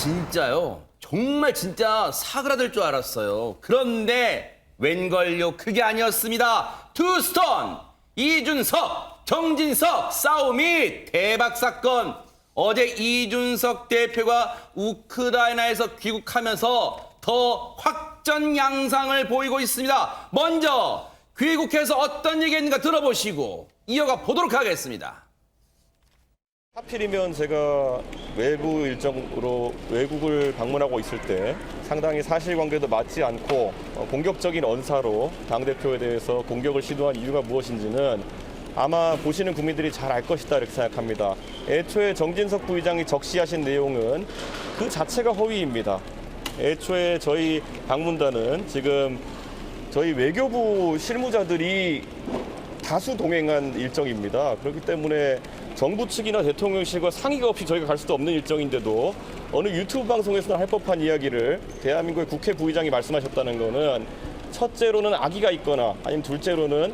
진짜요. 정말 진짜 사그라들 줄 알았어요. 그런데 웬걸요, 그게 아니었습니다. 투스톤 이준석, 정진석 싸움이 대박 사건. 어제 이준석 대표가 우크라이나에서 귀국하면서 더 확전 양상을 보이고 있습니다. 먼저 귀국해서 어떤 얘기했는가 들어보시고 이어가 보도록 하겠습니다. 하필이면 제가 외부 일정으로 외국을 방문하고 있을 때 상당히 사실관계도 맞지 않고 공격적인 언사로 당대표에 대해서 공격을 시도한 이유가 무엇인지는 아마 보시는 국민들이 잘 알 것이다 이렇게 생각합니다. 애초에 정진석 부의장이 적시하신 내용은 그 자체가 허위입니다. 애초에 저희 방문단은 지금 저희 외교부 실무자들이 다수 동행한 일정입니다. 그렇기 때문에 정부 측이나 대통령실과 상의가 없이 저희가 갈 수도 없는 일정인데도 어느 유튜브 방송에서는 할 법한 이야기를 대한민국의 국회 부의장이 말씀하셨다는 거는 첫째로는 악의가 있거나 아니면 둘째로는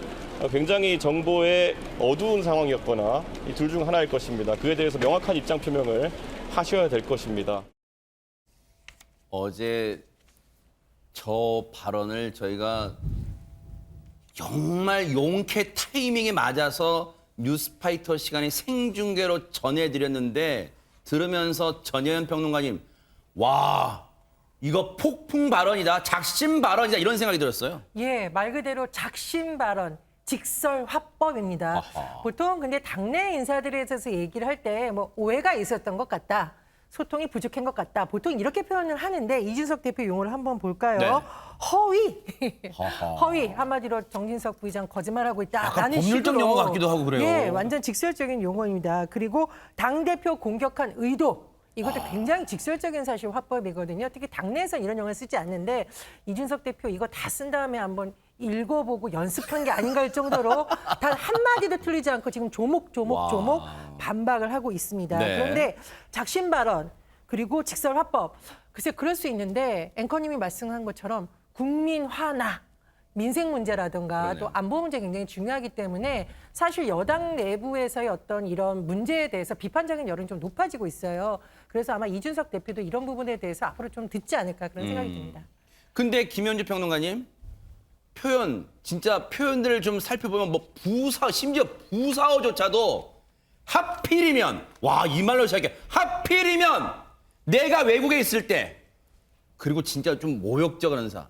굉장히 정보의 어두운 상황이었거나 이 둘 중 하나일 것입니다. 그에 대해서 명확한 입장 표명을 하셔야 될 것입니다. 어제 저 발언을 저희가 정말 용케 타이밍에 맞아서 뉴스파이터 시간에 생중계로 전해드렸는데 들으면서 전혜연 평론가님, 와, 이거 폭풍 발언이다, 작심 발언이다 이런 생각이 들었어요. 예, 말 그대로 작심 발언. 직설 화법입니다. 아하. 보통 근데 당내 인사들에 대해서 얘기를 할 때 뭐 오해가 있었던 것 같다. 소통이 부족한 것 같다. 보통 이렇게 표현을 하는데 이준석 대표 용어를 한번 볼까요? 네. 허위. 하하. 허위. 한마디로 정진석 부의장 거짓말하고 있다. 약간 라는 법률적 식으로. 용어 같기도 하고 그래요. 예, 완전 직설적인 용어입니다. 그리고 당대표 공격한 의도. 이것도 굉장히 직설적인 사실 화법이거든요. 특히 당내에서 이런 용어를 쓰지 않는데 이준석 대표 이거 다 쓴 다음에 한번 읽어보고 연습한 게 아닌가 할 정도로 단 한마디도 틀리지 않고 지금 조목조목 반박을 하고 있습니다. 네. 그런데 작심 발언 그리고 직설 화법 글쎄 그럴 수 있는데 앵커님이 말씀한 것처럼 국민 화나 민생 문제라든가 그러네요. 또 안보 문제 굉장히 중요하기 때문에 사실 여당 내부에서의 어떤 이런 문제에 대해서 비판적인 여론이 좀 높아지고 있어요. 그래서 아마 이준석 대표도 이런 부분에 대해서 앞으로 좀 듣지 않을까 그런 생각이 듭니다. 근데 김현주 평론가님, 표현, 진짜 표현들을 좀 살펴보면 뭐 심지어 부사어조차도 하필이면, 와, 이 말로 시작해. 하필이면 내가 외국에 있을 때, 그리고 진짜 좀 모욕적 언사.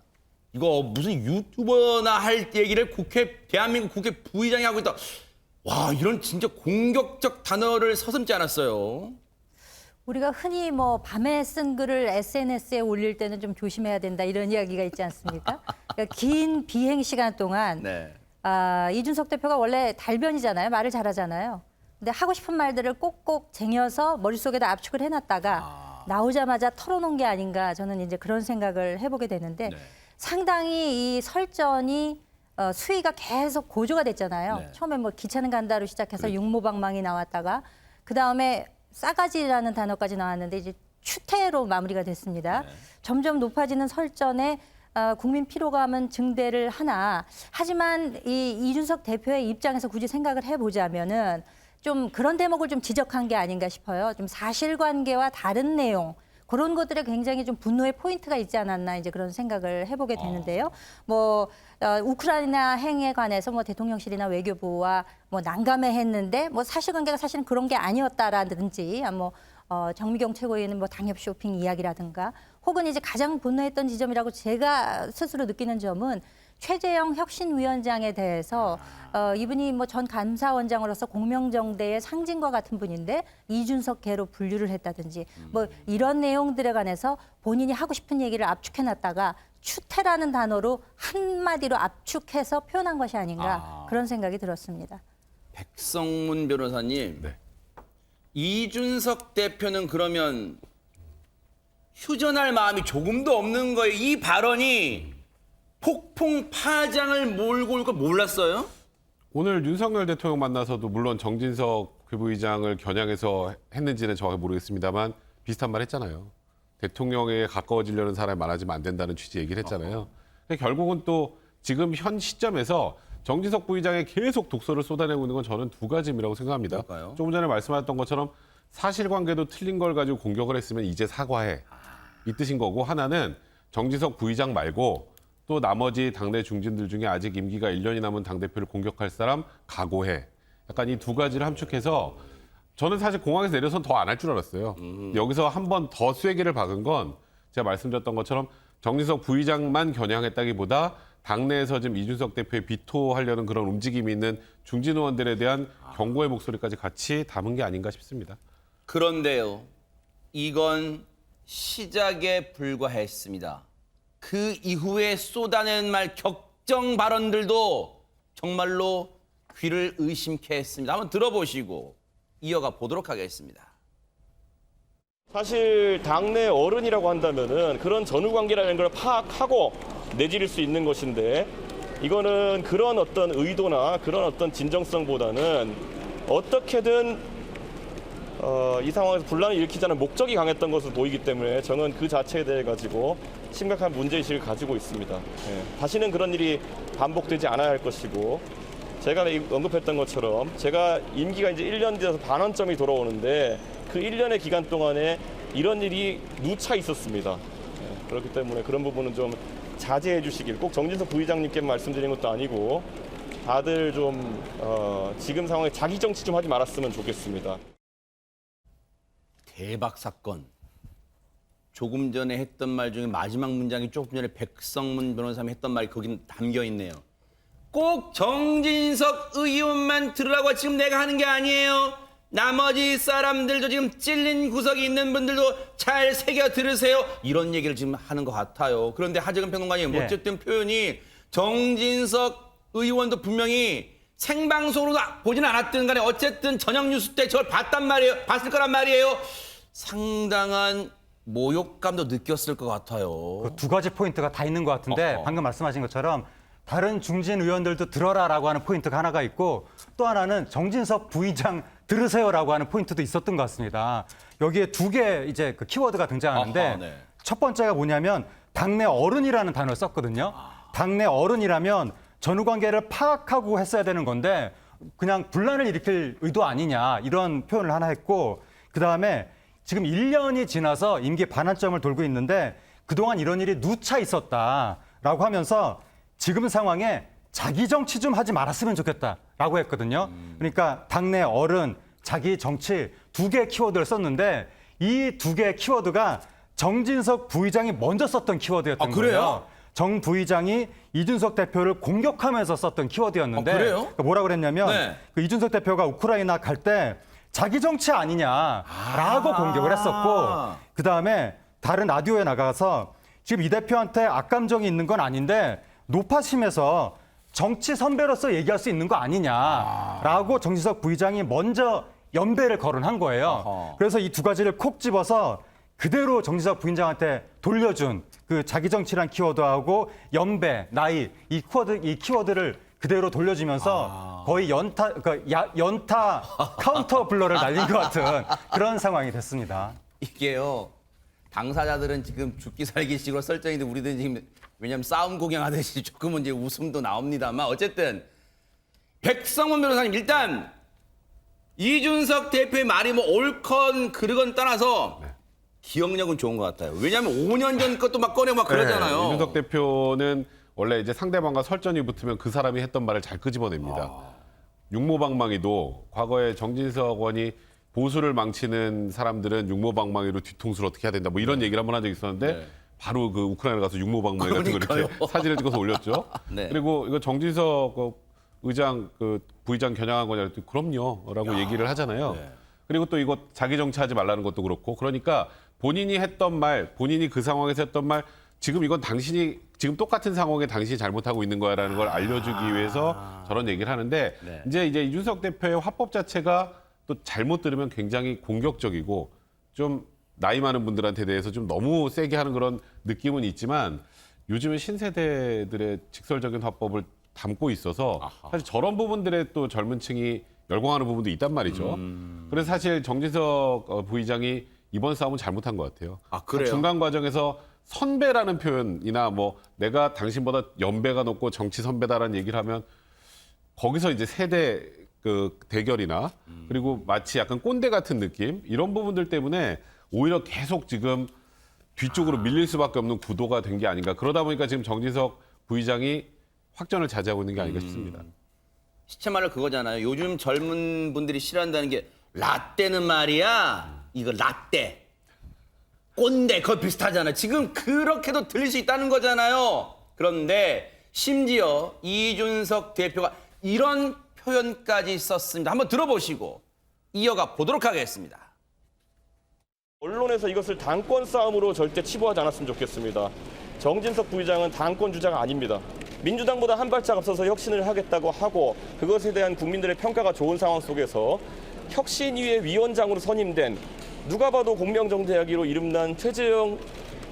이거 무슨 유튜버나 할 얘기를 대한민국 국회 부의장이 하고 있다. 와, 이런 진짜 공격적 단어를 서슴지 않았어요. 우리가 흔히 뭐 밤에 쓴 글을 SNS에 올릴 때는 좀 조심해야 된다 이런 이야기가 있지 않습니까? 그러니까 긴 비행 시간 동안 네. 이준석 대표가 원래 달변이잖아요. 말을 잘하잖아요. 근데 하고 싶은 말들을 꼭꼭 쟁여서 머릿속에다 압축을 해놨다가 나오자마자 털어놓은 게 아닌가 저는 이제 그런 생각을 해보게 되는데 네. 상당히 이 설전이 수위가 계속 고조가 됐잖아요. 네. 처음에 뭐 기차는 간다로 시작해서 육모방망이 나왔다가 그다음에 싸가지라는 단어까지 나왔는데 이제 추태로 마무리가 됐습니다. 네. 점점 높아지는 설전에 국민 피로감은 증대를 하나 하지만 이 이준석 대표의 입장에서 굳이 생각을 해보자면은 좀 그런 대목을 좀 지적한 게 아닌가 싶어요. 좀 사실관계와 다른 내용 그런 것들에 굉장히 좀 분노의 포인트가 있지 않았나 이제 그런 생각을 해보게 되는데요. 뭐 우크라이나 행에 관해서 뭐 대통령실이나 외교부와 뭐 난감해했는데 뭐 사실관계가 사실은 그런 게 아니었다라든지 뭐 정미경 최고위원은 뭐 당협 쇼핑 이야기라든가 혹은 이제 가장 분노했던 지점이라고 제가 스스로 느끼는 점은 최재형 혁신위원장에 대해서 이분이 뭐 전 감사원장으로서 공명정대의 상징과 같은 분인데 이준석계로 분류를 했다든지 뭐 이런 내용들에 관해서 본인이 하고 싶은 얘기를 압축해놨다가 추태라는 단어로 한마디로 압축해서 표현한 것이 아닌가 그런 생각이 들었습니다. 백성문 변호사님, 네. 이준석 대표는 그러면 휴전할 마음이 조금도 없는 거예요. 이 발언이 폭풍 파장을 몰고 올 걸 몰랐어요? 오늘 윤석열 대통령 만나서도 물론 정진석 부의장을 겨냥해서 했는지는 정확히 모르겠습니다만 비슷한 말 했잖아요. 대통령에 가까워지려는 사람이 많아지면 안 된다는 취지 얘기를 했잖아요. 그러니까 결국은 또 지금 현 시점에서 정진석 부의장에 계속 독소를 쏟아내고 있는 건 저는 두 가지라고 생각합니다. 뭘까요? 조금 전에 말씀하셨던 것처럼 사실관계도 틀린 걸 가지고 공격을 했으면 이제 사과해. 이 뜻인 거고 하나는 정진석 부의장 말고 또 나머지 당내 중진들 중에 아직 임기가 1년이 남은 당대표를 공격할 사람 각오해. 약간 이 두 가지를 함축해서 저는 사실 공항에서 내려선 더 안 할 줄 알았어요. 여기서 한 번 더 쐐기를 박은 건 제가 말씀드렸던 것처럼 정진석 부의장만 겨냥했다기보다 당내에서 지금 이준석 대표에 비토하려는 그런 움직임이 있는 중진 의원들에 대한 경고의 목소리까지 같이 담은 게 아닌가 싶습니다. 그런데요, 이건 시작에 불과했습니다. 그 이후에 쏟아낸 말 격정 발언들도 정말로 귀를 의심케 했습니다. 한번 들어보시고 이어가 보도록 하겠습니다. 사실 당내 어른이라고 한다면은 그런 전후 관계라는 걸 파악하고 내지를 수 있는 것인데 이거는 그런 어떤 의도나 그런 어떤 진정성보다는 어떻게든 이 상황에서 분란을 일으키자는 목적이 강했던 것으로 보이기 때문에 저는 그 자체에 대해 가지고 심각한 문제의식을 가지고 있습니다. 예. 다시는 그런 일이 반복되지 않아야 할 것이고 제가 언급했던 것처럼 제가 임기가 이제 1년 돼서 반환점이 돌아오는데 그 1년의 기간 동안에 이런 일이 누차 있었습니다. 예. 그렇기 때문에 그런 부분은 좀 자제해 주시길 꼭 정진석 부의장님께 말씀드리는 것도 아니고 다들 좀 지금 상황에 자기 정치 좀 하지 말았으면 좋겠습니다. 대박 사건. 조금 전에 했던 말 중에 마지막 문장이 조금 전에 백성문 변호사님이 했던 말이 거기 담겨 있네요. 꼭 정진석 의원만 들으라고 지금 내가 하는 게 아니에요. 나머지 사람들도 지금 찔린 구석이 있는 분들도 잘 새겨 들으세요. 이런 얘기를 지금 하는 것 같아요. 그런데 하재근 평론가님, 예. 어쨌든 표현이 정진석 의원도 분명히 생방송으로 보지는 않았든 간에 어쨌든 저녁 뉴스 때 저걸 봤을 거란 말이에요. 상당한 모욕감도 느꼈을 것 같아요. 그 두 가지 포인트가 다 있는 것 같은데 어허. 방금 말씀하신 것처럼 다른 중진 의원들도 들어라라고 하는 포인트가 하나가 있고 또 하나는 정진석 부의장 들으세요라고 하는 포인트도 있었던 것 같습니다. 여기에 두 개 이제 그 키워드가 등장하는데 아하, 네. 첫 번째가 뭐냐면 당내 어른이라는 단어를 썼거든요. 당내 어른이라면 전후 관계를 파악하고 했어야 되는 건데 그냥 분란을 일으킬 의도 아니냐 이런 표현을 하나 했고 그다음에 지금 1년이 지나서 임기 반환점을 돌고 있는데 그동안 이런 일이 누차 있었다라고 하면서 지금 상황에 자기 정치 좀 하지 말았으면 좋겠다라고 했거든요. 그러니까 당내 어른, 자기 정치 두 개의 키워드를 썼는데 이 두 개의 키워드가 정진석 부의장이 먼저 썼던 키워드였던 그래요? 거예요. 정 부의장이 이준석 대표를 공격하면서 썼던 키워드였는데 그래요? 그러니까 뭐라고 그랬냐면 네. 그 이준석 대표가 우크라이나 갈 때 자기 정치 아니냐라고 공격을 했었고 그다음에 다른 라디오에 나가서 지금 이 대표한테 악감정이 있는 건 아닌데 노파심에서 정치 선배로서 얘기할 수 있는 거 아니냐라고 정진석 부의장이 먼저 연배를 거론한 거예요. 아하. 그래서 이 두 가지를 콕 집어서 그대로 정진석 부의장한테 돌려준 그 자기 정치란 키워드하고 연배, 나이 이 키워드를 그대로 돌려주면서 거의 연타 카운터 블러를 날린 것 같은 그런 상황이 됐습니다. 이게요. 당사자들은 지금 죽기 살기 식으로 설정인데 우리들은 지금 왜냐하면 싸움 구경하듯이 조금은 이제 웃음도 나옵니다만 어쨌든 백성원 변호사님 일단 이준석 대표의 말이 뭐 옳건 그르건 떠나서 기억력은 좋은 것 같아요. 왜냐하면 5년 전 것도 막 꺼내고 막 그러잖아요. 이준석 대표는 원래 이제 상대방과 설전이 붙으면 그 사람이 했던 말을 잘 끄집어냅니다. 육모방망이도 과거에 정진석 의원이 보수를 망치는 사람들은 육모방망이로 뒤통수를 어떻게 해야 된다 뭐 이런 얘기를 한번 한 적이 있었는데 네. 바로 그 우크라이나 가서 육모방망이 같은 거 이렇게 그러니까요. 사진을 찍어서 올렸죠. 네. 그리고 이거 정진석 의장 부의장 겨냥한 거냐 그랬더니 그럼요라고 얘기를 하잖아요. 네. 그리고 또 이거 자기 정치하지 말라는 것도 그렇고 그러니까 본인이 했던 말, 본인이 그 상황에서 했던 말 지금 이건 당신이 지금 똑같은 상황에 당신이 잘못하고 있는 거야라는 걸 알려주기 위해서 저런 얘기를 하는데 네. 이제 이준석 대표의 화법 자체가 또 잘못 들으면 굉장히 공격적이고 좀 나이 많은 분들한테 대해서 좀 너무 세게 하는 그런 느낌은 있지만 요즘은 신세대들의 직설적인 화법을 담고 있어서 사실 저런 부분들에 또 젊은 층이 열광하는 부분도 있단 말이죠. 그래서 사실 정진석 부의장이 이번 싸움은 잘못한 것 같아요. 아, 그래요? 중간 과정에서 선배라는 표현이나 뭐 내가 당신보다 연배가 높고 정치 선배다라는 얘기를 하면 거기서 이제 세대 그 대결이나 그리고 마치 약간 꼰대 같은 느낌 이런 부분들 때문에 오히려 계속 지금 뒤쪽으로 밀릴 수밖에 없는 구도가 된 게 아닌가. 그러다 보니까 지금 정진석 부의장이 확전을 자제하고 있는 게 아닌가 싶습니다. 시체 말로 그거잖아요. 요즘 젊은 분들이 싫어한다는 게 라떼는 말이야. 이거 라떼. 꼰대 그거 비슷하잖아요. 지금 그렇게도 들릴 수 있다는 거잖아요. 그런데 심지어 이준석 대표가 이런 표현까지 썼습니다. 한번 들어보시고 이어가 보도록 하겠습니다. 언론에서 이것을 당권 싸움으로 절대 치부하지 않았으면 좋겠습니다. 정진석 부의장은 당권 주자가 아닙니다. 민주당보다 한 발짝 앞서서 혁신을 하겠다고 하고 그것에 대한 국민들의 평가가 좋은 상황 속에서 혁신위의 위원장으로 선임된 누가 봐도 공명정대하기로 이름난 최재형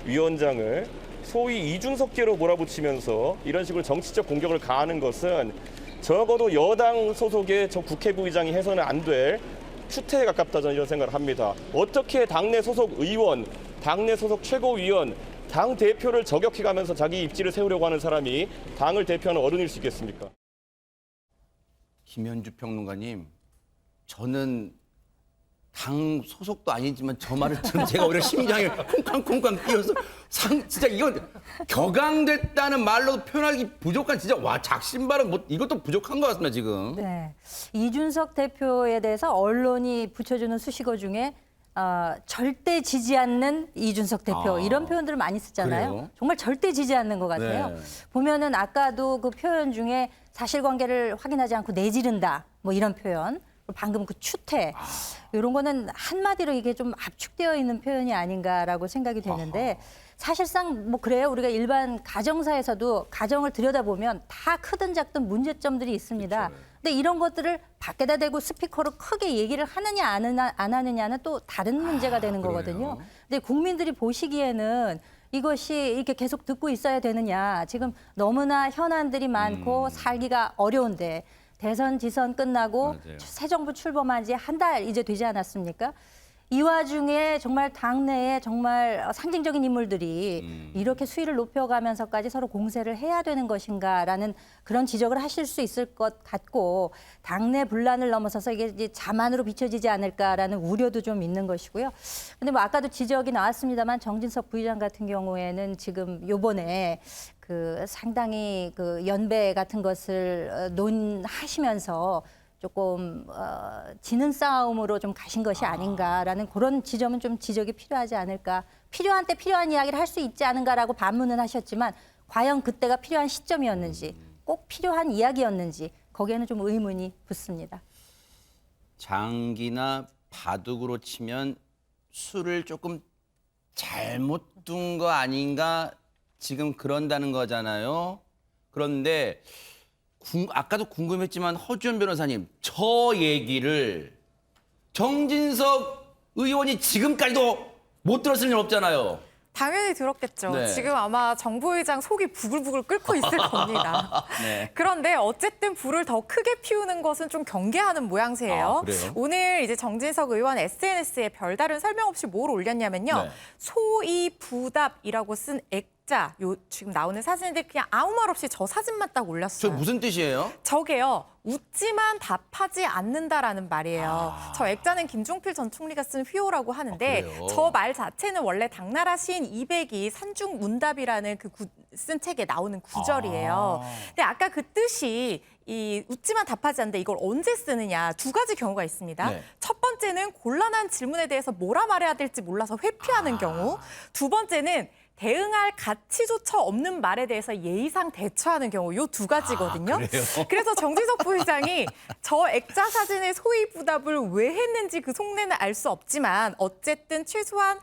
위원장을 소위 이준석계로 몰아붙이면서 이런 식으로 정치적 공격을 가하는 것은 적어도 여당 소속의 저 국회부의장이 해서는 안 될 추태에 가깝다 저는 이런 생각을 합니다. 어떻게 당내 소속 의원, 당내 소속 최고위원, 당 대표를 저격해가면서 자기 입지를 세우려고 하는 사람이 당을 대표하는 어른일 수 있겠습니까? 김현주 평론가님, 저는 당 소속도 아니지만 저 말을 들으면 제가 오히려 심장이 콩쾅콩쾅 뛰어서 진짜 이건 격앙됐다는 말로 표현하기 부족한 진짜 와 작심발언 뭐 이것도 부족한 것 같습니다 지금. 네. 이준석 대표에 대해서 언론이 붙여주는 수식어 중에 절대 지지 않는 이준석 대표 이런 표현들을 많이 쓰잖아요. 그래요? 정말 절대 지지 않는 것 같아요. 네. 보면은 아까도 그 표현 중에 사실관계를 확인하지 않고 내지른다 뭐 이런 표현. 방금 그 추태 이런 거는 한마디로 이게 좀 압축되어 있는 표현이 아닌가라고 생각이 되는데 사실상 뭐 그래요. 우리가 일반 가정사에서도 가정을 들여다보면 다 크든 작든 문제점들이 있습니다. 그렇죠. 근데 이런 것들을 밖에다 대고 스피커로 크게 얘기를 하느냐 안 하느냐는 또 다른 문제가 되는 거거든요. 근데 국민들이 보시기에는 이것이 이렇게 계속 듣고 있어야 되느냐. 지금 너무나 현안들이 많고 살기가 어려운데 대선 지선 끝나고 맞아요. 새 정부 출범한 지 한 달 이제 되지 않았습니까? 이 와중에 정말 당내에 정말 상징적인 인물들이 이렇게 수위를 높여가면서까지 서로 공세를 해야 되는 것인가라는 그런 지적을 하실 수 있을 것 같고 당내 분란을 넘어서서 이게 이제 자만으로 비춰지지 않을까라는 우려도 좀 있는 것이고요. 근데 뭐 아까도 지적이 나왔습니다만 정진석 부의장 같은 경우에는 지금 요번에 그 상당히 그 연배 같은 것을 논하시면서 조금 지는 싸움으로 좀 가신 것이 아닌가라는 그런 지점은 좀 지적이 필요하지 않을까. 필요한 때 필요한 이야기를 할 수 있지 않은가라고 반문은 하셨지만 과연 그때가 필요한 시점이었는지 꼭 필요한 이야기였는지 거기에는 좀 의문이 붙습니다. 장기나 바둑으로 치면 수를 조금 잘못 둔 거 아닌가 지금 그런다는 거잖아요. 그런데 아까도 궁금했지만 허주연 변호사님 저 얘기를 정진석 의원이 지금까지도 못 들었을 일 없잖아요. 당연히 들었겠죠. 네. 지금 아마 정 부의장 속이 부글부글 끓고 있을 겁니다. 네. 그런데 어쨌든 불을 더 크게 피우는 것은 좀 경계하는 모양새예요. 아, 그래요? 오늘 이제 정진석 의원 SNS에 별다른 설명 없이 뭘 올렸냐면요. 네. 소이부답이라고 쓴 액자, 지금 나오는 사진인데 그냥 아무 말 없이 저 사진만 딱 저 올렸어요. 무슨 뜻이에요? 저게요. 웃지만 답하지 않는다라는 말이에요. 저 액자는 김종필 전 총리가 쓴 휘호라고 하는데 그래요? 저 말 자체는 원래 당나라 시인 이백이 산중문답이라는 그 쓴 책에 나오는 구절이에요. 근데 아까 그 뜻이 이 웃지만 답하지 않는데 이걸 언제 쓰느냐 두 가지 경우가 있습니다. 네. 첫 번째는 곤란한 질문에 대해서 뭐라 말해야 될지 몰라서 회피하는 경우. 두 번째는 대응할 가치조차 없는 말에 대해서 예의상 대처하는 경우 요 두 가지거든요. 그래서 정진석 부의장이 저 액자 사진의 소이부답을 왜 했는지 그 속내는 알 수 없지만 어쨌든 최소한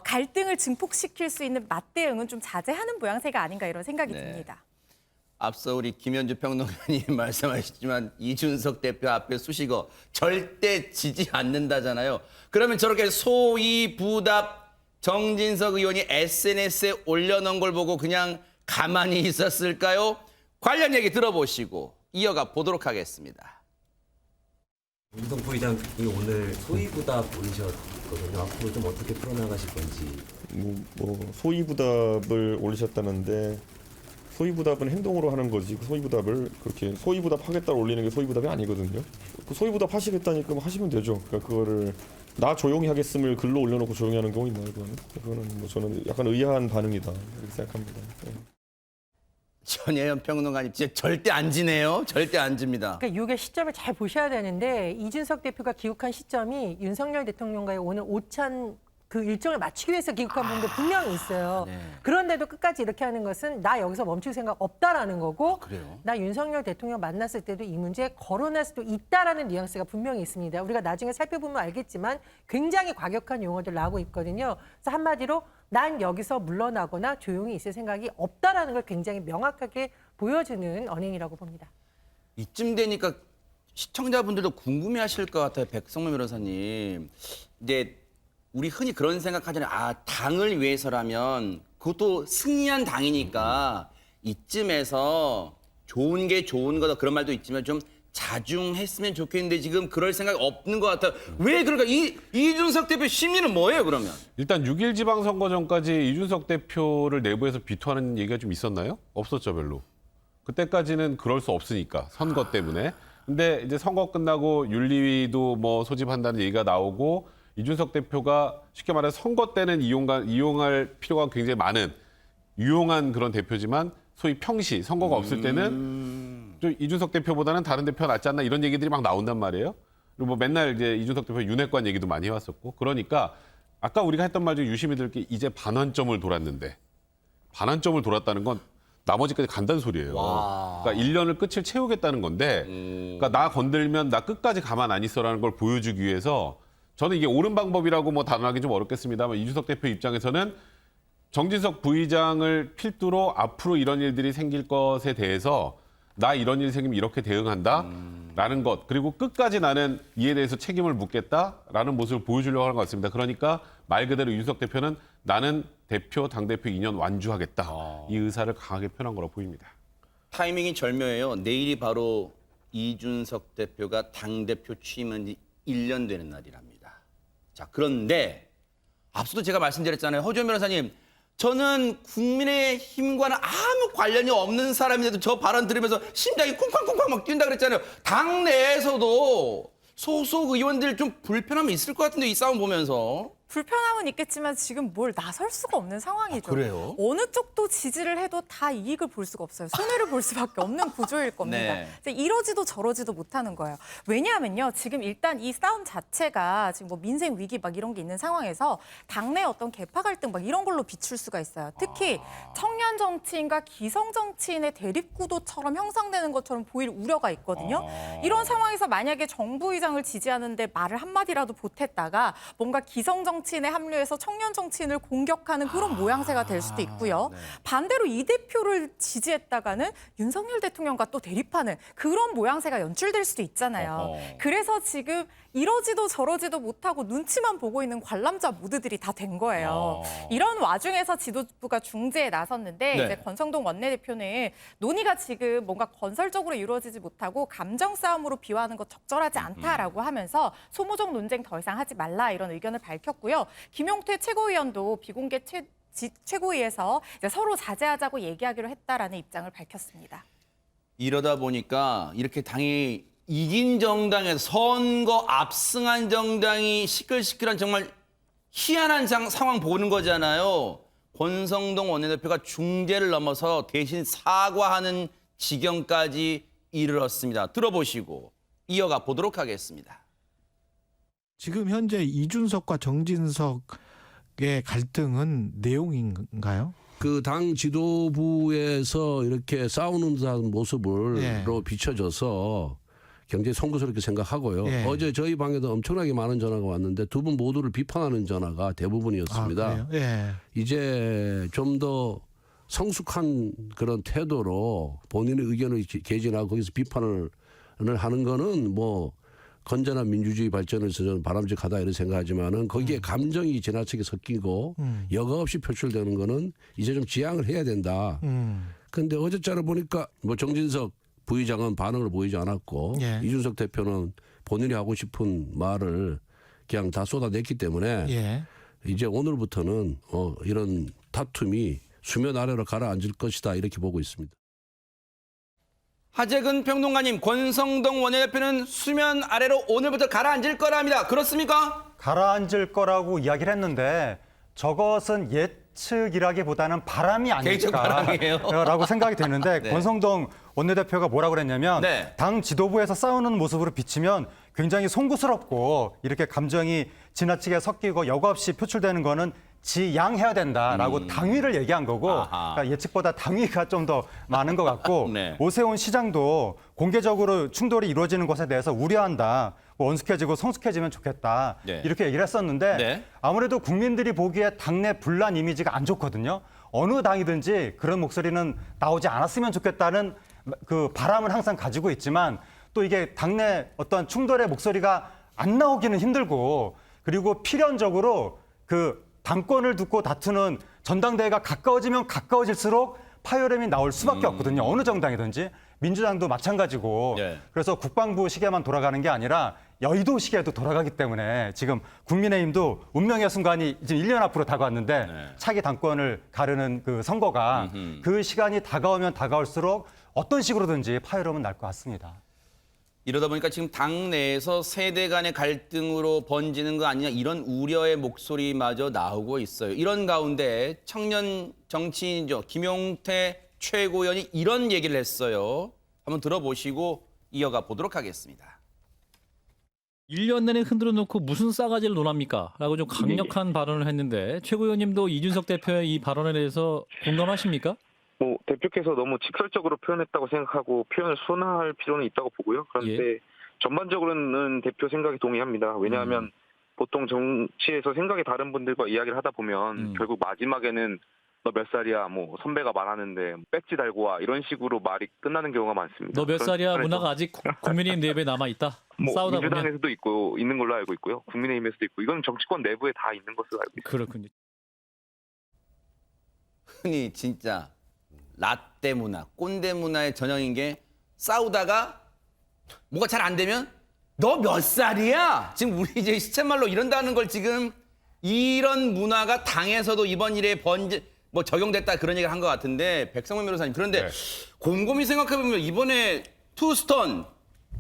갈등을 증폭시킬 수 있는 맞대응은 좀 자제하는 모양새가 아닌가 이런 생각이 듭니다. 앞서 우리 김현주 평론가님 말씀하셨지만 이준석 대표 앞에 수식어 절대 지지 않는다잖아요. 그러면 저렇게 소이부답 정진석 의원이 SNS에 올려놓은 걸 보고 그냥 가만히 있었을까요? 관련 얘기 들어보시고 이어가 보도록 하겠습니다. 이준석 부의장이 오늘 소이부답 올리셨거든요. 앞으로 좀 어떻게 풀어나가실 건지. 뭐 소이부답을 올리셨다는데 소위부답은 행동으로 하는 거지. 그 소위부답을 그렇게 소위부답하겠다고 올리는 게 소위부답이 아니거든요. 그 소위부답 하시겠다니까 뭐 하시면 되죠. 그러니까 그거를 나 조용히 하겠음을 글로 올려놓고 조용히 하는 경우 있나요? 그거는 뭐 저는 약간 의아한 반응이다 이렇게 생각합니다. 네. 전혜연 평론가님 진짜 절대 안 지네요. 절대 안 집니다. 그러니까 이게 시점을 잘 보셔야 되는데 이준석 대표가 귀국한 시점이 윤석열 대통령과의 오늘 오찬 그 일정을 맞추기 위해서 귀국한 분도 분명히 있어요. 네. 그런데도 끝까지 이렇게 하는 것은 나 여기서 멈출 생각 없다라는 거고 그래요? 나 윤석열 대통령 만났을 때도 이 문제에 거론할 수도 있다라는 뉘앙스가 분명히 있습니다. 우리가 나중에 살펴보면 알겠지만 굉장히 과격한 용어들 나오고 있거든요. 그래서 한마디로 난 여기서 물러나거나 조용히 있을 생각이 없다라는 걸 굉장히 명확하게 보여주는 언행이라고 봅니다. 이쯤 되니까 시청자분들도 궁금해하실 것 같아요. 백성문 변호사님. 이제 우리 흔히 그런 생각하잖아요. 아, 당을 위해서라면 그것도 승리한 당이니까 이쯤에서 좋은 게 좋은 거다 그런 말도 있지만 좀 자중했으면 좋겠는데 지금 그럴 생각이 없는 것 같아요. 왜 그럴까? 이준석 대표 심리는 뭐예요, 그러면? 일단 6.1 지방선거 전까지 이준석 대표를 내부에서 비토하는 얘기가 좀 있었나요? 없었죠, 별로. 그때까지는 그럴 수 없으니까, 선거 때문에. 근데 이제 선거 끝나고 윤리위도 뭐 소집한다는 얘기가 나오고 이준석 대표가 쉽게 말해서 선거 때는 이용할 필요가 굉장히 많은 유용한 그런 대표지만 소위 평시 선거가 없을 때는 좀 이준석 대표보다는 다른 대표가 낫지 않나 이런 얘기들이 막 나온단 말이에요. 그리고 뭐 맨날 이제 이준석 대표 윤핵관 얘기도 많이 해왔었고 그러니까 아까 우리가 했던 말 중에 유심히 들을 게 이제 반환점을 돌았는데 반환점을 돌았다는 건 나머지까지 간다는 소리예요. 와. 그러니까 1년을 끝을 채우겠다는 건데 그러니까 나 건들면 나 끝까지 가만 안 있어라는 걸 보여주기 위해서 저는 이게 옳은 방법이라고 뭐 단언하기 좀 어렵겠습니다만 이준석 대표 입장에서는 정진석 부의장을 필두로 앞으로 이런 일들이 생길 것에 대해서 나 이런 일이 생기면 이렇게 대응한다라는 것 그리고 끝까지 나는 이에 대해서 책임을 묻겠다라는 모습을 보여주려고 하는 것 같습니다. 그러니까 말 그대로 이준석 대표는 나는 대표 당대표 2년 완주하겠다. 이 의사를 강하게 표현한 거라고 보입니다. 타이밍이 절묘해요. 내일이 바로 이준석 대표가 당대표 취임한 지 1년 되는 날이랍니다. 자, 그런데 앞서도 제가 말씀드렸잖아요. 허주현 변호사님. 저는 국민의힘과는 아무 관련이 없는 사람인데도 저 발언 들으면서 심장이 쿵쾅쿵쾅 막 뛴다 그랬잖아요. 당 내에서도 소속 의원들 좀 불편함이 있을 것 같은데 이 싸움 보면서. 불편함은 있겠지만 지금 뭘 나설 수가 없는 상황이죠. 그래요? 어느 쪽도 지지를 해도 다 이익을 볼 수가 없어요. 손해를 볼 수밖에 없는 구조일 겁니다. 네. 이러지도 저러지도 못하는 거예요. 왜냐하면요. 지금 일단 이 싸움 자체가 지금 뭐 민생 위기 막 이런 게 있는 상황에서 당내 어떤 계파 갈등 막 이런 걸로 비출 수가 있어요. 특히 청년 정치인과 기성 정치인의 대립 구도처럼 형성되는 것처럼 보일 우려가 있거든요. 이런 상황에서 만약에 정부 의장을 지지하는데 말을 한마디라도 보탰다가 뭔가 기성 정치인에 합류해서 청년 정치인을 공격하는 그런 모양새가 될 수도 있고요. 네. 반대로 이 대표를 지지했다가는 윤석열 대통령과 또 대립하는 그런 모양새가 연출될 수도 있잖아요. 그래서 지금 이러지도 저러지도 못하고 눈치만 보고 있는 관람자 모드들이 다 된 거예요. 이런 와중에서 지도부가 중재에 나섰는데 네. 이제 권성동 원내대표는 논의가 지금 뭔가 건설적으로 이루어지지 못하고 감정 싸움으로 비화하는 것 적절하지 않다라고 하면서 소모적 논쟁 더 이상 하지 말라 이런 의견을 밝혔고요. 김용태 최고위원도 비공개 최고위에서 이제 서로 자제하자고 얘기하기로 했다라는 입장을 밝혔습니다. 이러다 보니까 이렇게 당이 이긴 정당에서 선거 압승한 정당이 시끌시끌한 정말 희한한 상황 보는 거잖아요. 권성동 원내대표가 중재를 넘어서 대신 사과하는 지경까지 이르렀습니다. 들어보시고 이어가 보도록 하겠습니다. 지금 현재 이준석과 정진석의 갈등은 내용인가요? 그 당 지도부에서 이렇게 싸우는 듯한 모습으로 예. 비춰져서 굉장히 송구스럽게 생각하고요. 예. 어제 저희 방에도 엄청나게 많은 전화가 왔는데 두 분 모두를 비판하는 전화가 대부분이었습니다. 아, 그래요? 예. 이제 좀 더 성숙한 그런 태도로 본인의 의견을 개진하고 거기서 비판을 하는 거는 뭐 건전한 민주주의 발전에서 저는 바람직하다 이런 생각하지만은 거기에 감정이 지나치게 섞이고 여과 없이 표출되는 거는 이제 좀 지양을 해야 된다. 그런데 어제자를 보니까 뭐 정진석 부의장은 반응을 보이지 않았고 예. 이준석 대표는 본인이 하고 싶은 말을 그냥 다 쏟아냈기 때문에 예. 이제 오늘부터는 이런 다툼이 수면 아래로 가라앉을 것이다 이렇게 보고 있습니다. 하재근 평론가님, 권성동 원내대표는 수면 아래로 오늘부터 가라앉을 거랍니다. 그렇습니까? 가라앉을 거라고 이야기를 했는데 저것은 예측이라기보다는 바람이 개인적 바람이에요. 아닐까라고 생각이 되는데 네. 권성동 원내대표가 뭐라고 그랬냐면 네. 당 지도부에서 싸우는 모습으로 비치면 굉장히 송구스럽고 이렇게 감정이 지나치게 섞이고 여과 없이 표출되는 거는 지양해야 된다라고 당위를 얘기한 거고 그러니까 예측보다 당위가 좀 더 많은 것 같고 네. 오세훈 시장도 공개적으로 충돌이 이루어지는 것에 대해서 우려한다. 뭐 원숙해지고 성숙해지면 좋겠다. 네. 이렇게 얘기를 했었는데 네. 아무래도 국민들이 보기에 당내 분란 이미지가 안 좋거든요. 어느 당이든지 그런 목소리는 나오지 않았으면 좋겠다는 그 바람을 항상 가지고 있지만 또 이게 당내 어떤 충돌의 목소리가 안 나오기는 힘들고 그리고 필연적으로 그 당권을 두고 다투는 전당대회가 가까워지면 가까워질수록 파열음이 나올 수밖에 없거든요. 어느 정당이든지. 민주당도 마찬가지고. 네. 그래서 국방부 시계만 돌아가는 게 아니라 여의도 시계도 돌아가기 때문에 지금 국민의힘도 운명의 순간이 지금 1년 앞으로 다가왔는데 차기 당권을 가르는 그 선거가 그 시간이 다가오면 다가올수록 어떤 식으로든지 파열음은 날 것 같습니다. 이러다 보니까 지금 당내에서 세대 간의 갈등으로 번지는 거 아니냐 이런 우려의 목소리마저 나오고 있어요. 이런 가운데 청년 정치인이죠. 김용태 최고위원이 이런 얘기를 했어요. 한번 들어보시고 이어가 보도록 하겠습니다. 1년 내내 흔들어 놓고 무슨 싸가지를 논합니까? 라고 좀 강력한 발언을 했는데 최고위원님도 이준석 대표의 이 발언에 대해서 공감하십니까? 뭐 대표께서 너무 직설적으로 표현했다고 생각하고 표현을 순화할 필요는 있다고 보고요. 그런데 전반적으로는 대표 생각에 동의합니다. 왜냐하면 보통 정치에서 생각이 다른 분들과 이야기를 하다 보면 결국 마지막에는 너 몇 살이야, 뭐 선배가 말하는데 배지 달고 와 이런 식으로 말이 끝나는 경우가 많습니다. 너 몇 살이야 문화가 아직 국민의힘 내부에 남아 있다. 뭐 싸우다 보면 민주당에서도 있고 있는 걸로 알고 있고요. 국민의힘에서도 있고 이건 정치권 내부에 다 있는 것으로 알고 있습니다. 그렇군요. 흔히 진짜 라떼 문화, 꼰대 문화의 전형인 게 싸우다가 뭐가 잘 안 되면 너 몇 살이야? 지금 우리 이제 시쳇말로 이런다는 걸 지금 이런 문화가 당에서도 이번 일에 뭐 적용됐다 그런 얘기를 한 것 같은데 백성문 변호사님 그런데 곰곰이 생각해보면 이번에 투스톤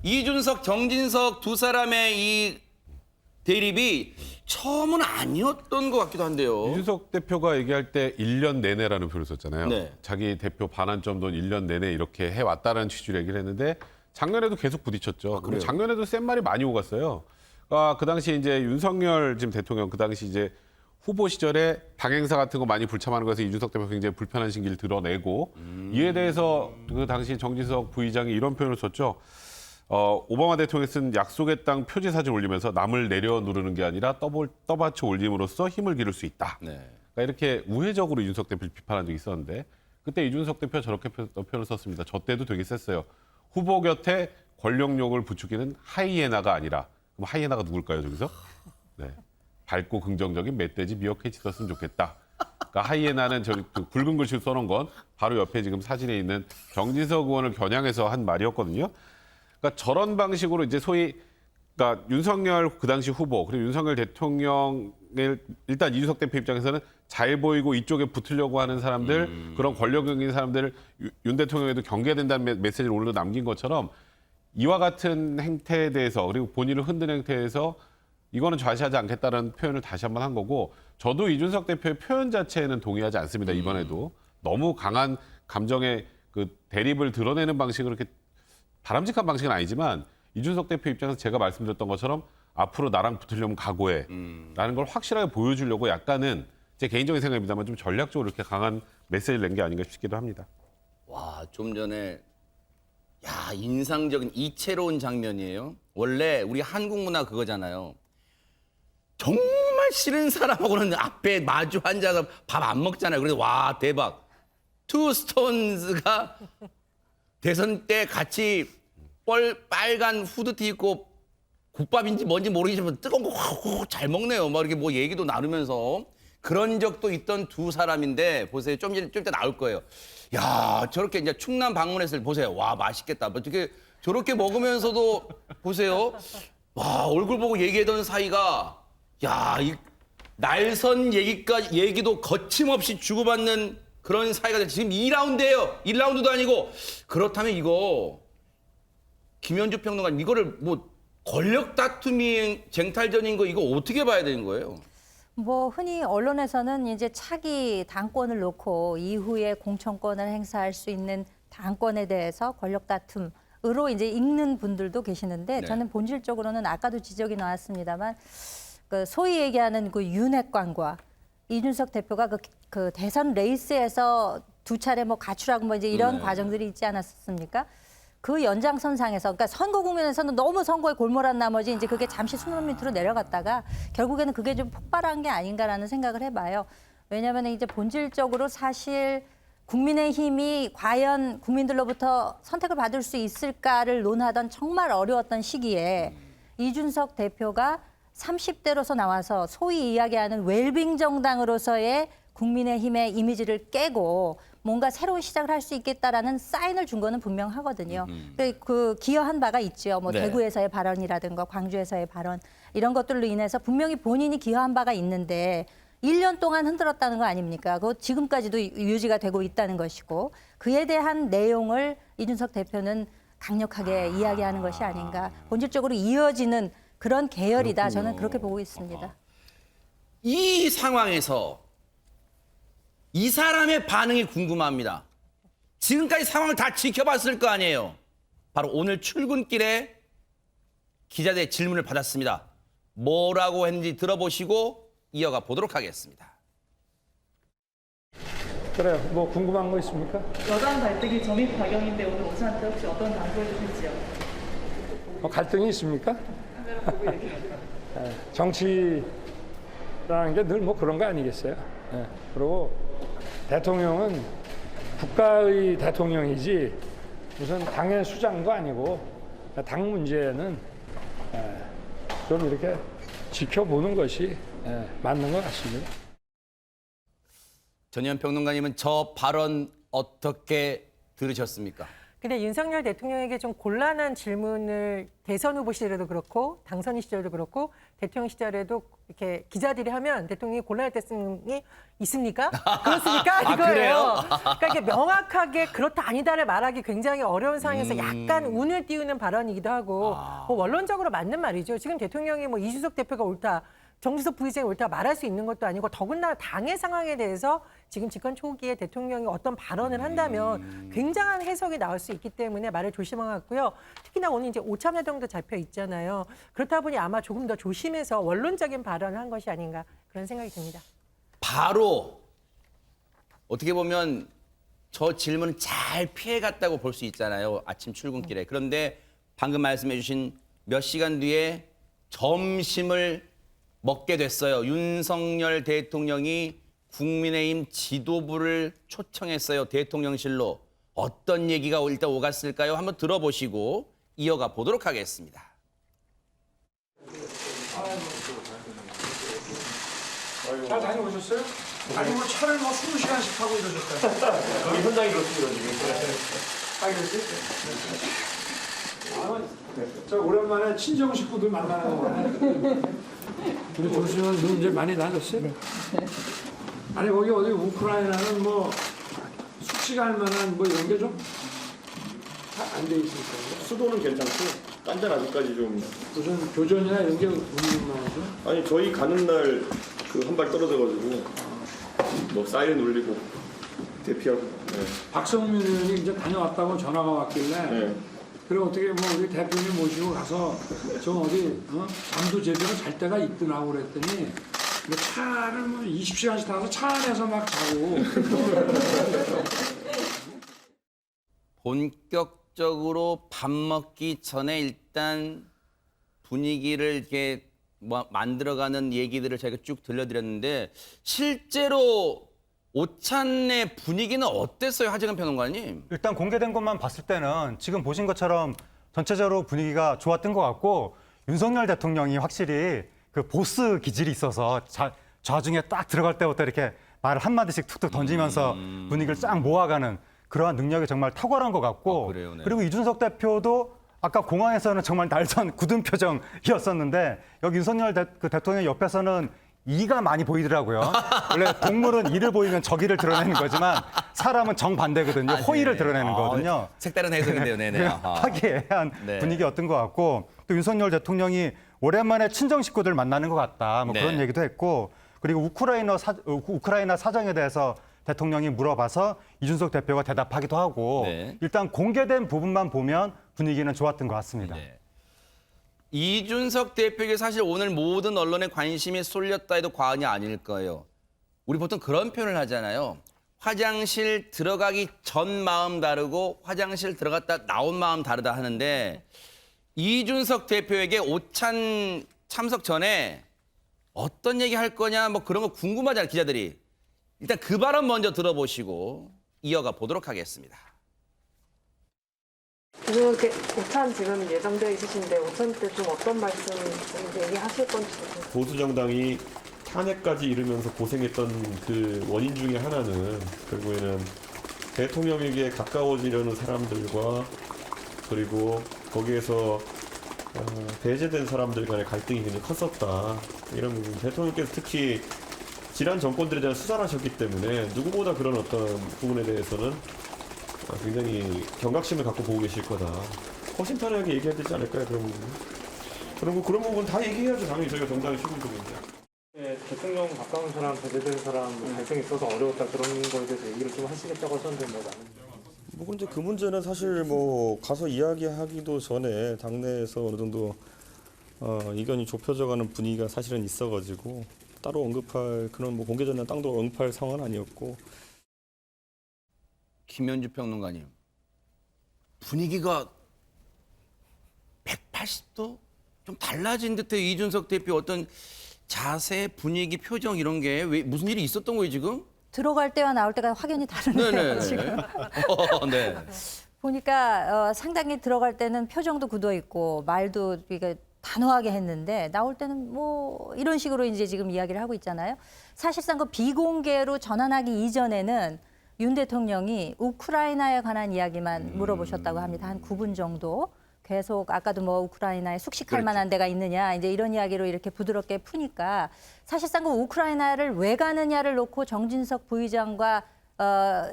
이준석, 정진석 두 사람의 이 대립이 처음은 아니었던 것 같기도 한데요. 이준석 대표가 얘기할 때 1년 내내라는 표현을 썼잖아요. 네. 자기 대표 반환점도 1년 내내 이렇게 해왔다는 취지로 얘기를 했는데 작년에도 계속 부딪혔죠. 그리고 작년에도 센 말이 많이 오갔어요. 그 당시 이제 윤석열 지금 대통령 그 당시 이제 후보 시절에 당 행사 같은 거 많이 불참하는 것에서 이준석 대표가 굉장히 불편한 심기를 드러내고 이에 대해서 그 당시 정진석 부의장이 이런 표현을 썼죠. 오바마 대통령이 쓴 약속의 땅 표지 사진 올리면서 남을 내려 누르는 게 아니라 떠받쳐 올림으로써 힘을 기를 수 있다. 네. 그러니까 이렇게 우회적으로 이준석 대표를 비판한 적이 있었는데 그때 이준석 대표가 저렇게 표현을 썼습니다. 저 때도 되게 셌어요. 후보 곁에 권력욕을 부추기는 하이에나가 아니라 그럼 하이에나가 누굴까요 저기서? 네. 밝고 긍정적인 멧돼지 미어캣이 있었으면 좋겠다. 그러니까 하이에나는 저기 그 굵은 글씨로 써놓은 건 바로 옆에 지금 사진에 있는 정진석 의원을 겨냥해서 한 말이었거든요. 그러니까 저런 방식으로 이제 소위 그러니까 윤석열 그 당시 후보 그리고 윤석열 대통령을 일단 이준석 대표 입장에서는 잘 보이고 이쪽에 붙으려고 하는 사람들 그런 권력형 있는 사람들을 윤 대통령에도 경계된다는 메시지를 오늘도 남긴 것처럼 이와 같은 행태에 대해서 그리고 본인을 흔드는 행태에 대해서 이거는 좌시하지 않겠다는 표현을 다시 한번 한 거고 저도 이준석 대표의 표현 자체에는 동의하지 않습니다. 이번에도 너무 강한 감정의 그 대립을 드러내는 방식으로 이렇게 바람직한 방식은 아니지만 이준석 대표 입장에서 제가 말씀드렸던 것처럼 앞으로 나랑 붙으려면 각오해 라는 걸 확실하게 보여주려고 약간은 제 개인적인 생각입니다만 좀 전략적으로 이렇게 강한 메시지를 낸 게 아닌가 싶기도 합니다. 와, 좀 전에 인상적인 이채로운 장면이에요. 원래 우리 한국 문화 그거잖아요. 정말 싫은 사람하고는 앞에 마주 앉아서 밥 안 먹잖아요. 그래서 와 대박. 투스톤스가 대선 때 같이 빨간 후드티 입고 국밥인지 뭔지 모르겠지만 뜨거운 거 확 잘 먹네요. 막 이렇게 뭐 얘기도 나누면서 그런 적도 있던 두 사람인데 보세요. 좀 이따 나올 거예요. 야 저렇게 이제 충남 방문했을 때 보세요. 와 맛있겠다. 어떻게 저렇게 먹으면서도 보세요. 와 얼굴 보고 얘기하던 사이가 야 이 날선 얘기도 거침없이 주고받는 그런 사이가 돼. 지금 2라운드예요. 1라운드도 아니고. 그렇다면 이거 김현주 평론가님 이거를 뭐 권력 다툼이 쟁탈전인 거 이거 어떻게 봐야 되는 거예요? 뭐 흔히 언론에서는 이제 차기 당권을 놓고 이후에 공천권을 행사할 수 있는 당권에 대해서 권력 다툼으로 이제 읽는 분들도 계시는데 네. 저는 본질적으로는 아까도 지적이 나왔습니다만 그 소위 얘기하는 그 윤핵관과 이준석 대표가 그 대선 레이스에서 두 차례 뭐 가출하고 뭐 이제 이런 과정들이 있지 않았습니까? 그 연장선상에서, 그러니까 선거 국면에서는 너무 선거에 골몰한 나머지 이제 그게 잠시 수면 밑으로 내려갔다가 결국에는 그게 좀 폭발한 게 아닌가라는 생각을 해봐요. 왜냐하면 이제 본질적으로 사실 국민의힘이 과연 국민들로부터 선택을 받을 수 있을까를 논하던 정말 어려웠던 시기에 이준석 대표가 30대로서 나와서 소위 이야기하는 웰빙 정당으로서의 국민의힘의 이미지를 깨고 뭔가 새로운 시작을 할 수 있겠다라는 사인을 준 거는 분명하거든요. 그 기여한 바가 있죠. 뭐 네. 대구에서의 발언이라든가 광주에서의 발언 이런 것들로 인해서 분명히 본인이 기여한 바가 있는데 1년 동안 흔들었다는 거 아닙니까? 그거 지금까지도 유지가 되고 있다는 것이고 그에 대한 내용을 이준석 대표는 강력하게 이야기하는 것이 아닌가. 본질적으로 이어지는 그런 계열이다. 저는 그렇게 보고 있습니다. 이 상황에서 이 사람의 반응이 궁금합니다. 지금까지 상황을 다 지켜봤을 거 아니에요. 바로 오늘 출근길에 기자들의 질문을 받았습니다. 뭐라고 했는지 들어보시고 이어가 보도록 하겠습니다. 그래요. 뭐 궁금한 거 있습니까? 여당 갈등이 점입 과경인데 오늘 오찬 때 혹시 어떤 당부해 주실지요? 갈등이 있습니까? 정치라는 게 늘 뭐 그런 거 아니겠어요? 그리고 대통령은 국가의 대통령이지 무슨 당의 수장도 아니고 당 문제는 좀 이렇게 지켜보는 것이 맞는 것 같습니다. 전현 평론가님은 저 발언 어떻게 들으셨습니까? 근데 윤석열 대통령에게 좀 곤란한 질문을 대선 후보 시절에도 그렇고 당선 시절에도 그렇고 대통령 시절에도 이렇게 기자들이 하면 대통령이 곤란할 때이 있습니까? 그렇습니까? 이거예요. 그래요? 그러니까 이게 명확하게 그렇다 아니다를 말하기 굉장히 어려운 상황에서 약간 운을 띄우는 발언이기도 하고 뭐 원론적으로 맞는 말이죠. 지금 대통령이 뭐 이준석 대표가 옳다. 정진석 부의장이 옳다 말할 수 있는 것도 아니고 더군다나 당의 상황에 대해서 지금 집권 초기에 대통령이 어떤 발언을 한다면 굉장한 해석이 나올 수 있기 때문에 말을 조심한 것 같고요. 특히나 오늘 이제 오참여정도 잡혀 있잖아요. 그렇다 보니 아마 조금 더 조심해서 원론적인 발언을 한 것이 아닌가 그런 생각이 듭니다. 바로 어떻게 보면 저 질문은 잘 피해갔다고 볼 수 있잖아요. 아침 출근길에. 그런데 방금 말씀해 주신 몇 시간 뒤에 점심을 먹게 됐어요. 윤석열 대통령이 국민의힘 지도부를 초청했어요. 대통령실로. 어떤 얘기가 일단 오갔을까요? 한번 들어보시고 이어가 보도록 하겠습니다. 잘 다녀오셨어요? 아니 뭐 차를 뭐 20시간씩 타고 이러셨어요. 여기 현장이 그렇습니다 지금. 저 오랜만에 친정 식구들 만나는 거네. 우리 조수는 눈 이제 많이 나셨어요? 아니 거기 어디 우크라이나는 뭐 수치가 할 만한 뭐 이런 게 좀 안 돼 있으니까. 수도는 괜찮고 딴 데는 아직까지 좀 무슨 교전이나 이런 게 운영만 하죠? 아니 저희 가는 날 그 한 발 떨어져가지고 뭐 사이렌 울리고 대피하고. 박성민 의원이 이제 다녀왔다고 전화가 왔길래 네. 그래 어떻게 뭐 우리 대표님 모시고 가서 좀 어디 잠도 제대로 잘 때가 있더라고 그랬더니 뭐 차를 뭐 20시간씩 타서 차 안에서 막 자고. 본격적으로 밥 먹기 전에 일단 분위기를 이렇게 만들어가는 얘기들을 저희가 쭉 들려드렸는데 실제로 오찬의 분위기는 어땠어요, 하재근 평론가님? 일단 공개된 것만 봤을 때는 지금 보신 것처럼 전체적으로 분위기가 좋았던 것 같고 윤석열 대통령이 확실히 그 보스 기질이 있어서 좌중에 딱 들어갈 때부터 이렇게 말을 한마디씩 툭툭 던지면서 분위기를 쫙 모아가는 그러한 능력이 정말 탁월한 것 같고 그래요, 네. 그리고 이준석 대표도 아까 공항에서는 정말 날선 굳은 표정이었었는데 여기 윤석열 대통령 옆에서는 이가 많이 보이더라고요. 원래 동물은 이를 보이면 저기를 드러내는 거지만 사람은 정반대거든요. 호의를 드러내는 거거든요. 색다른 해석인데요. 네네. 아하. 화기애애한 네. 분위기였던 것 같고 또 윤석열 대통령이 오랜만에 친정 식구들 만나는 것 같다. 뭐 네. 그런 얘기도 했고 그리고 우크라이나 사정에 대해서 대통령이 물어봐서 이준석 대표가 대답하기도 하고 네. 일단 공개된 부분만 보면 분위기는 좋았던 것 같습니다. 네. 이준석 대표에게 사실 오늘 모든 언론의 관심이 쏠렸다 해도 과언이 아닐 거예요. 우리 보통 그런 표현을 하잖아요. 화장실 들어가기 전 마음 다르고 화장실 들어갔다 나온 마음 다르다 하는데 이준석 대표에게 오찬 참석 전에 어떤 얘기 할 거냐 뭐 그런 거 궁금하잖아요, 기자들이. 일단 그 발언 먼저 들어보시고 이어가 보도록 하겠습니다. 이렇게 오찬 지금 예정되어 있으신데 오찬 때 좀 어떤 말씀 얘기하실 건지. 보수 정당이 탄핵까지 이르면서 고생했던 그 원인 중에 하나는 결국에는 대통령에게 가까워지려는 사람들과 그리고 거기에서 배제된 사람들 간의 갈등이 굉장히 컸었다. 이런 부분 대통령께서 특히 지난 정권들에 대한 수사를 하셨기 때문에 누구보다 그런 어떤 부분에 대해서는 굉장히 경각심을 갖고 보고 계실 거다. 허심탄회하게 얘기해야 되지 않을까요? 그런 부분 다 얘기해야죠. 당연히 저희가 정당의 책임자인데. 네, 대통령 가까운 사람, 배제된 사람 발생이 있어서 어려웠다 그런 거에 대해서 얘기를 좀 하시겠다고 하셨는데 뭐 나는. 뭐 근데 그 문제는 사실 뭐 가서 이야기하기도 전에 당내에서 어느 정도 이견이 좁혀져가는 분위기가 사실은 있어가지고 따로 언급할 그런 뭐 공개적인 땅도 언급할 상황은 아니었고. 김현주 평론가님, 분위기가 180도 좀 달라진 듯해. 이준석 대표 어떤 자세, 분위기, 표정 이런 게 왜 무슨 일이 있었던 거예요 지금? 들어갈 때와 나올 때가 확연히 다르네요. 네네. 지금. 네. 보니까 상당히 들어갈 때는 표정도 굳어 있고 말도 이게 단호하게 했는데 나올 때는 뭐 이런 식으로 이제 지금 이야기를 하고 있잖아요. 사실상 그 비공개로 전환하기 이전에는 윤 대통령이 우크라이나에 관한 이야기만 물어보셨다고 합니다. 한 9분 정도. 계속 아까도 뭐 우크라이나에 숙식할 그렇죠. 만한 데가 있느냐 이제 이런 이야기로 이렇게 부드럽게 푸니까 사실상 그 우크라이나를 왜 가느냐를 놓고 정진석 부의장과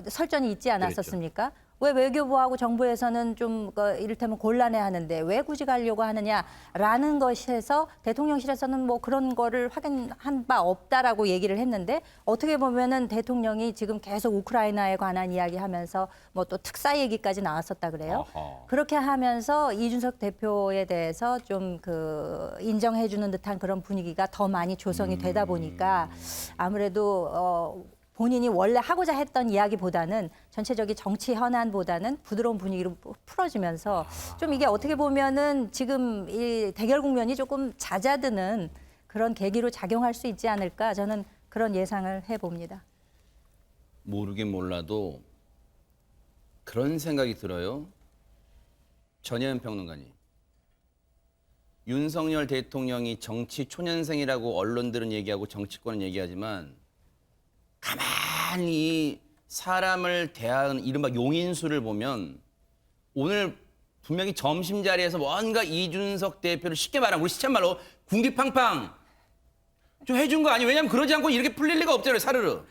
설전이 있지 않았었습니까? 왜 외교부하고 정부에서는 좀 이를테면 곤란해하는데 왜 굳이 가려고 하느냐라는 것에서 대통령실에서는 뭐 그런 거를 확인한 바 없다라고 얘기를 했는데 어떻게 보면은 대통령이 지금 계속 우크라이나에 관한 이야기하면서 뭐 또 특사 얘기까지 나왔었다 그래요. 어허. 그렇게 하면서 이준석 대표에 대해서 좀 인정해주는 듯한 그런 분위기가 더 많이 조성이 되다 보니까 아무래도 본인이 원래 하고자 했던 이야기보다는 전체적인 정치 현안보다는 부드러운 분위기로 풀어지면서 좀 이게 어떻게 보면은 지금 이 대결 국면이 조금 잦아드는 그런 계기로 작용할 수 있지 않을까 저는 그런 예상을 해봅니다. 모르긴 몰라도 그런 생각이 들어요. 전혜연 평론가님. 윤석열 대통령이 정치 초년생이라고 언론들은 얘기하고 정치권은 얘기하지만 가만히 사람을 대하는 이른바 용인수를 보면 오늘 분명히 점심자리에서 뭔가 이준석 대표를 쉽게 말하면 우리 시쳇말로 궁디팡팡 좀 해준 거 아니에요? 왜냐하면 그러지 않고 이렇게 풀릴 리가 없잖아요. 사르르.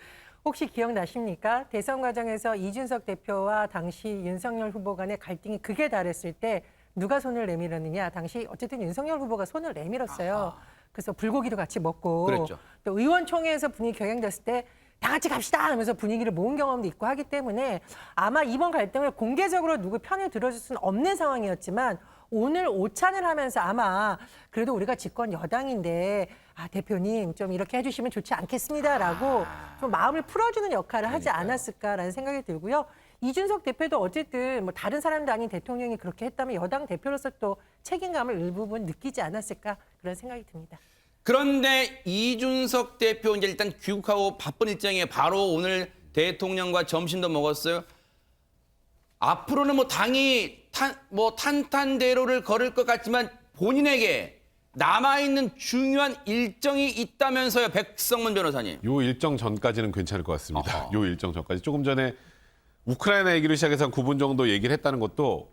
혹시 기억나십니까? 대선 과정에서 이준석 대표와 당시 윤석열 후보 간의 갈등이 극에 달했을 때 누가 손을 내밀었느냐? 당시 어쨌든 윤석열 후보가 손을 내밀었어요. 그래서 불고기도 같이 먹고 그랬죠. 또 의원총회에서 분위기 격양됐을 때 다 같이 갑시다 하면서 분위기를 모은 경험도 있고 하기 때문에 아마 이번 갈등을 공개적으로 누구 편을 들어줄 수는 없는 상황이었지만 오늘 오찬을 하면서 아마 그래도 우리가 집권 여당인데 대표님 좀 이렇게 해주시면 좋지 않겠습니다라고 좀 마음을 풀어주는 역할을 하지 않았을까라는 생각이 들고요. 이준석 대표도 어쨌든 뭐 다른 사람도 아닌 대통령이 그렇게 했다면 여당 대표로서 또 책임감을 일부분 느끼지 않았을까 그런 생각이 듭니다. 그런데 이준석 대표 이제 일단 귀국하고 바쁜 일정에 바로 오늘 대통령과 점심도 먹었어요. 앞으로는 뭐 당이 탄탄대로를 걸을 것 같지만 본인에게 남아있는 중요한 일정이 있다면서요, 백성문 변호사님. 요 일정 전까지는 괜찮을 것 같습니다. 요 일정 전까지. 조금 전에 우크라이나 얘기를 시작해서 한 9분 정도 얘기를 했다는 것도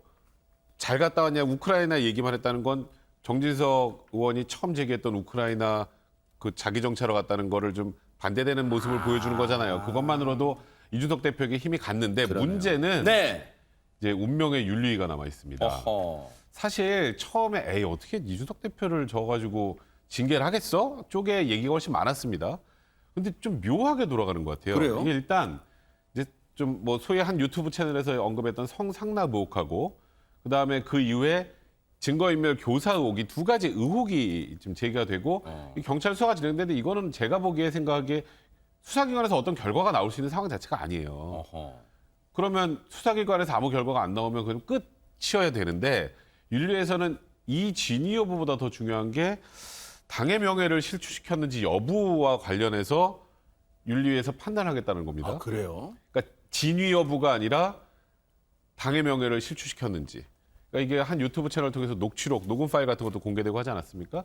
잘 갔다 왔냐 우크라이나 얘기만 했다는 건 정진석 의원이 처음 제기했던 우크라이나 그 자기 정체로 갔다는 거를 좀 반대되는 모습을 보여주는 거잖아요. 그것만으로도 이준석 대표에게 힘이 갔는데 문제는 네. 이제 운명의 윤리위가 남아 있습니다. 어허. 사실 처음에 에이 어떻게 이준석 대표를 져가지고 징계를 하겠어? 쪽에 얘기가 훨씬 많았습니다. 근데 좀 묘하게 돌아가는 것 같아요. 그래요? 이게 일단 이제 좀 뭐 소위 한 유튜브 채널에서 언급했던 성상납 의혹하고 그다음에 그 이후에 증거인멸 교사 의혹이 두 가지 의혹이 지금 제기가 되고 이 경찰 수사가 진행되는데 이거는 제가 보기에 생각하기에 수사기관에서 어떤 결과가 나올 수 있는 상황 자체가 아니에요. 어허. 그러면 수사기관에서 아무 결과가 안 나오면 그럼 끝이어야 되는데 윤리에서는 이 진위 여부보다 더 중요한 게 당의 명예를 실추시켰는지 여부와 관련해서 윤리위에서 판단하겠다는 겁니다. 아, 그래요? 그러니까 진위 여부가 아니라 당의 명예를 실추시켰는지. 그러니까 이게 한 유튜브 채널 통해서 녹취록, 녹음 파일 같은 것도 공개되고 하지 않았습니까?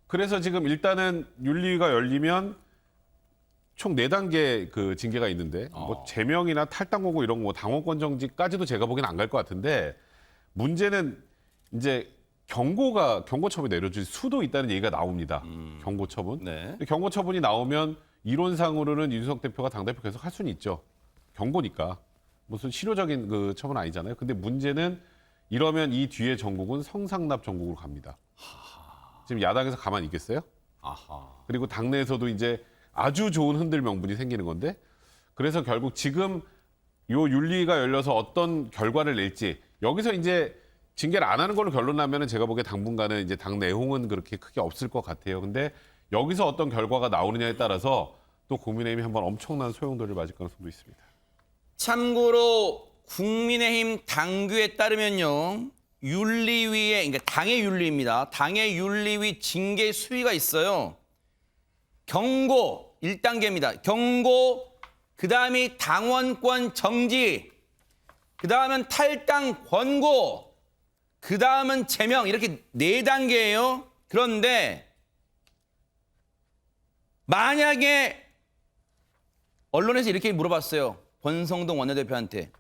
그래서 지금 일단은 윤리위가 열리면 총 4단계 그 징계가 있는데 뭐 제명이나 탈당 공고 이런 거 당원권 정지까지도 제가 보기엔 안 갈 것 같은데 문제는 이제 경고 처분이 내려질 수도 있다는 얘기가 나옵니다. 경고 처분. 네. 경고 처분이 나오면 이론상으로는 이준석 대표가 당대표 계속 할 수는 있죠. 경고니까. 무슨 실효적인 그 처분 아니잖아요. 근데 문제는 이러면 이 뒤에 전국은 성상납 전국으로 갑니다. 지금 야당에서 가만히 있겠어요? 아하. 그리고 당내에서도 이제 아주 좋은 흔들 명분이 생기는 건데 그래서 결국 지금 요 윤리가 열려서 어떤 결과를 낼지 여기서 이제 징계를 안 하는 걸로 결론 나면은 제가 보기에 당분간은 이제 당 내용은 그렇게 크게 없을 것 같아요. 근데 여기서 어떤 결과가 나오느냐에 따라서 또 국민의힘이 한번 엄청난 소용돌이를 맞을 가능성도 있습니다. 참고로 국민의힘 당규에 따르면요. 윤리위에, 그러니까 당의 윤리입니다. 당의 윤리위 징계 수위가 있어요. 경고 1단계입니다. 경고, 그다음이 당원권 정지, 그다음은 탈당 권고, 그다음은 제명 이렇게 4단계예요. 그런데 만약에 언론에서 이렇게 물어봤어요. 권성동 원내대표한테.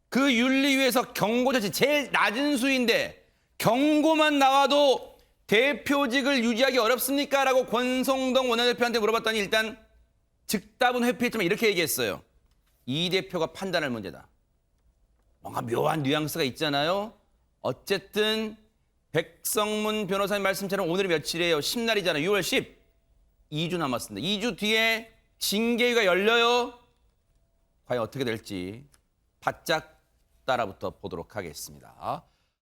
그 윤리위에서 경고 자체 제일 낮은 수위인데 경고만 나와도 대표직을 유지하기 어렵습니까? 라고 권성동 원내대표한테 물어봤더니 일단 즉답은 회피했지만 이렇게 얘기했어요. 이 대표가 판단할 문제다. 뭔가 묘한 뉘앙스가 있잖아요. 어쨌든 백성문 변호사님 말씀처럼 오늘이 며칠이에요? 10날이잖아요. 6월 10. 2주 남았습니다. 2주 뒤에 징계위가 열려요. 과연 어떻게 될지 바짝 따라붙어 보도록 하겠습니다.